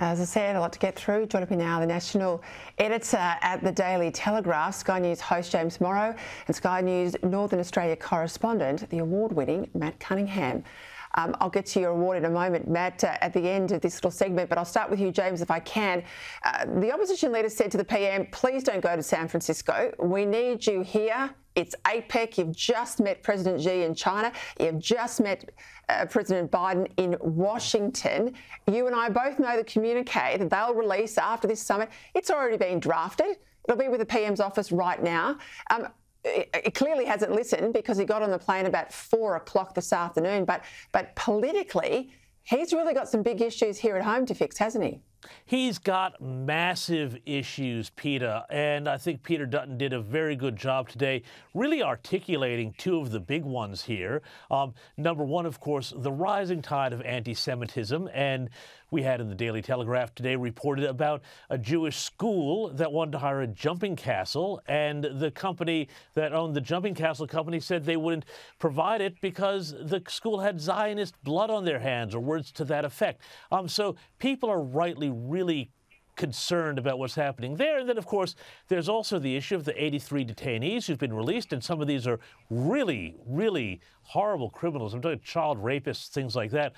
As I said, a lot to get through. Joining me now, the national editor at the Daily Telegraph, Sky News host James Morrow, and Sky News Northern Australia correspondent, the award-winning Matt Cunningham. I'll get to your award in a moment, Matt, at the end of this little segment, but I'll start with you, James, if I can. The opposition leader said to the PM, please don't go to San Francisco. We need you here. It's APEC. You've just met President Xi in China. You've just met President Biden in Washington. You and I both know the communique that they'll release after this summit. It's already been drafted. It'll be with the PM's office right now. It clearly hasn't listened because he got on the plane about 4 o'clock this afternoon. But politically, he's really got some big issues here at home to fix, hasn't he? He's got massive issues, Peter, and I think Peter Dutton did a very good job today really articulating two of the big ones here. Number one, of course, the rising tide of anti-Semitism, and we had in the Daily Telegraph today reported about a Jewish school that wanted to hire a jumping castle, and the company that owned the jumping castle company said they wouldn't provide it because the school had Zionist blood on their hands, or words to that effect. So people are rightly really concerned about what's happening there. And then, of course, there's also the issue of the 83 detainees who've been released, and some of these are really, really horrible criminals. I'm talking child rapists, things like that.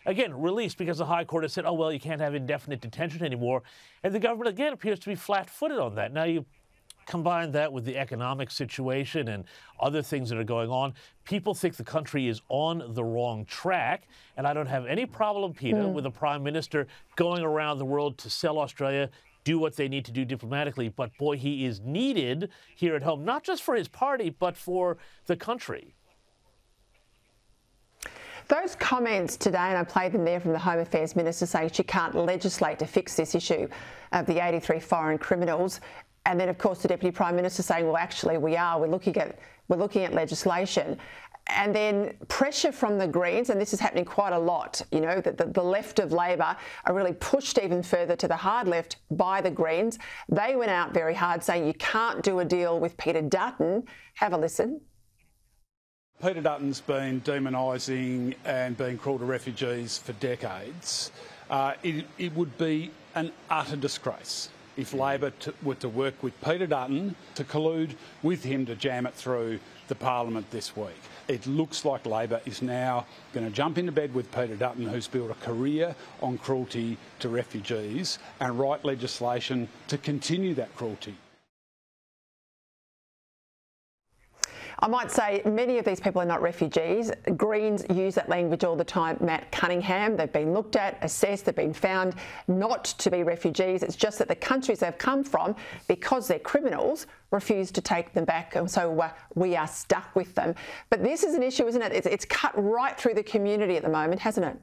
Again, released because the High Court has said, oh, well, you can't have indefinite detention anymore. And the government, again, appears to be flat-footed on that. Now, you combine that with the economic situation and other things that are going on, people think the country is on the wrong track. And I don't have any problem, Peter, with the Prime Minister going around the world to sell Australia, do what they need to do diplomatically. But, boy, he is needed here at home, not just for his party, but for the country. Those comments today, and I played them there from the Home Affairs Minister saying she can't legislate to fix this issue of the 83 foreign criminals. And then, of course, the Deputy Prime Minister saying, well, actually, we are. We're looking at legislation. And then pressure from the Greens, and this is happening quite a lot, you know, that the left of Labor are really pushed even further to the hard left by the Greens. They went out very hard saying you can't do a deal with Peter Dutton. Have a listen. Peter Dutton's been demonising and being cruel to refugees for decades. It would be an utter disgrace if Labor were to work with Peter Dutton to collude with him to jam it through the Parliament this week. It looks like Labor is now going to jump into bed with Peter Dutton, who's built a career on cruelty to refugees, and write legislation to continue that cruelty. I might say many of these people are not refugees. Greens use that language all the time, Matt Cunningham. They've been looked at, assessed, they've been found not to be refugees. It's just that the countries they've come from, because they're criminals, refuse to take them back, and so we are stuck with them. But this is an issue, isn't it? It's cut right through the community at the moment, hasn't it?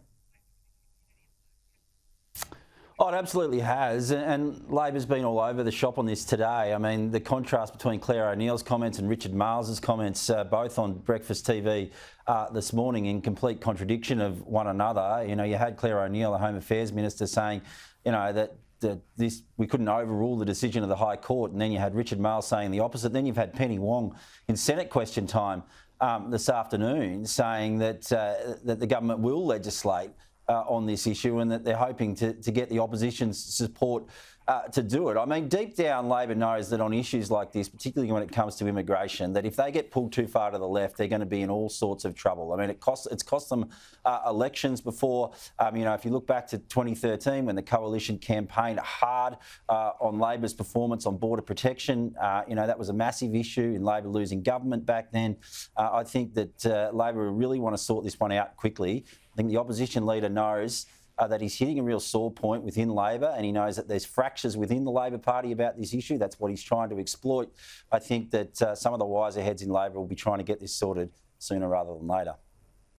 Oh, it absolutely has, and Labor's been all over the shop on this today. I mean, the contrast between Claire O'Neill's comments and Richard Marles's comments, both on Breakfast TV this morning, in complete contradiction of one another. You know, you had Claire O'Neill, the Home Affairs Minister, saying, you know, that we couldn't overrule the decision of the High Court, and then you had Richard Marles saying the opposite. Then you've had Penny Wong in Senate question time this afternoon saying that that the government will legislate on this issue, and that they're hoping to get the opposition's support to do it. I mean, deep down, Labor knows that on issues like this, particularly when it comes to immigration, that if they get pulled too far to the left, they're going to be in all sorts of trouble. I mean, it's cost them elections before. You know, if you look back to 2013, when the Coalition campaigned hard on Labor's performance on border protection, you know, that was a massive issue in Labor losing government back then. I think that Labor really want to sort this one out quickly. I think the opposition leader knows that he's hitting a real sore point within Labor, and he knows that there's fractures within the Labor Party about this issue. That's what he's trying to exploit. I think that some of the wiser heads in Labor will be trying to get this sorted sooner rather than later.